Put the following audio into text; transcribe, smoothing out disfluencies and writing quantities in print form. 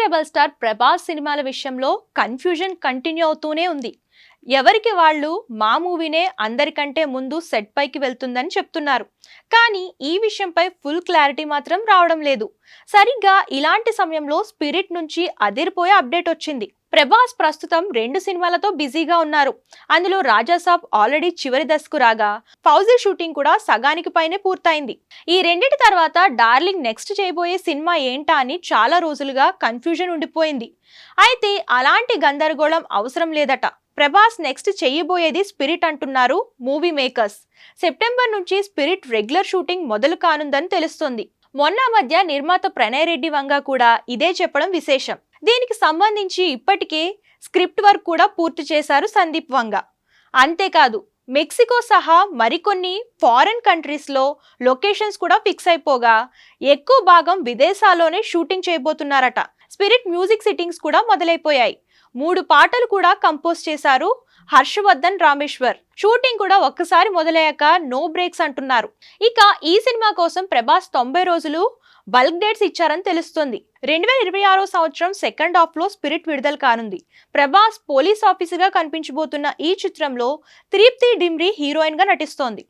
Young rebel star Prabhas సినిమాల విషయంలో confusion continue అవుతూనే ఉంది. ఎవరికి వాళ్ళు మా మూవీనే అందరికంటే ముందు సెట్ పైకి వెళ్తుందని చెప్తున్నారు. కానీ ఈ విషయంపై ఫుల్ క్లారిటీ మాత్రం రావడం లేదు. సరిగ్గా ఇలాంటి సమయంలో స్పిరిట్ నుంచి అదిరిపోయే అప్డేట్ వచ్చింది. ప్రభాస్ ప్రస్తుతం 2 సినిమాలతో బిజీగా ఉన్నారు. అందులో రాజాసాబ్ ఆల్రెడీ చివరి దశకు రాగా, ఫౌజీ షూటింగ్ కూడా సగానికి పైనే పూర్తయింది. ఈ రెండిటి తర్వాత డార్లింగ్ నెక్స్ట్ చేయబోయే సినిమా ఏంటా అని చాలా రోజులుగా కన్ఫ్యూజన్ ఉండిపోయింది. అయితే అలాంటి గందరగోళం అవసరం లేదట. ప్రభాస్ నెక్స్ట్ చేయబోయేది స్పిరిట్ అంటున్నారు మూవీ మేకర్స్. సెప్టెంబర్ నుంచి స్పిరిట్ రెగ్యులర్ షూటింగ్ మొదలు కానుందని తెలుస్తోంది. మొన్న మధ్య నిర్మాత ప్రణయ్ రెడ్డి వంగ కూడా ఇదే చెప్పడం విశేషం. దీనికి సంబంధించి ఇప్పటికే స్క్రిప్ట్ వర్క్ కూడా పూర్తి చేశారు సందీప్ వంగ. అంతేకాదు మెక్సికో సహా మరికొన్ని ఫారెన్ కంట్రీస్లో లొకేషన్స్ కూడా ఫిక్స్ అయిపోగా ఎక్కువ భాగం విదేశాల్లోనే షూటింగ్ చేయబోతున్నారట. స్పిరిట్ మ్యూజిక్ సిట్టింగ్స్ కూడా మొదలైపోయాయి. 3 పాటలు కూడా కంపోజ్ చేశారు హర్షవర్ధన్ రామేశ్వర్. షూటింగ్ కూడా ఒక్కసారి మొదలయ్యాక నో బ్రేక్స్ అంటున్నారు. ఇక ఈ సినిమా కోసం ప్రభాస్ 90 రోజులు బల్క్ డేట్స్ ఇచ్చారని తెలుస్తుంది. 2026 సంవత్సరం సెకండ్ హాఫ్ లో స్పిరిట్ విడుదల కానుంది. ప్రభాస్ పోలీస్ ఆఫీసర్ గా కనిపించబోతున్న ఈ చిత్రంలో తృప్తి డిమ్రీ హీరోయిన్ గా నటిస్తోంది.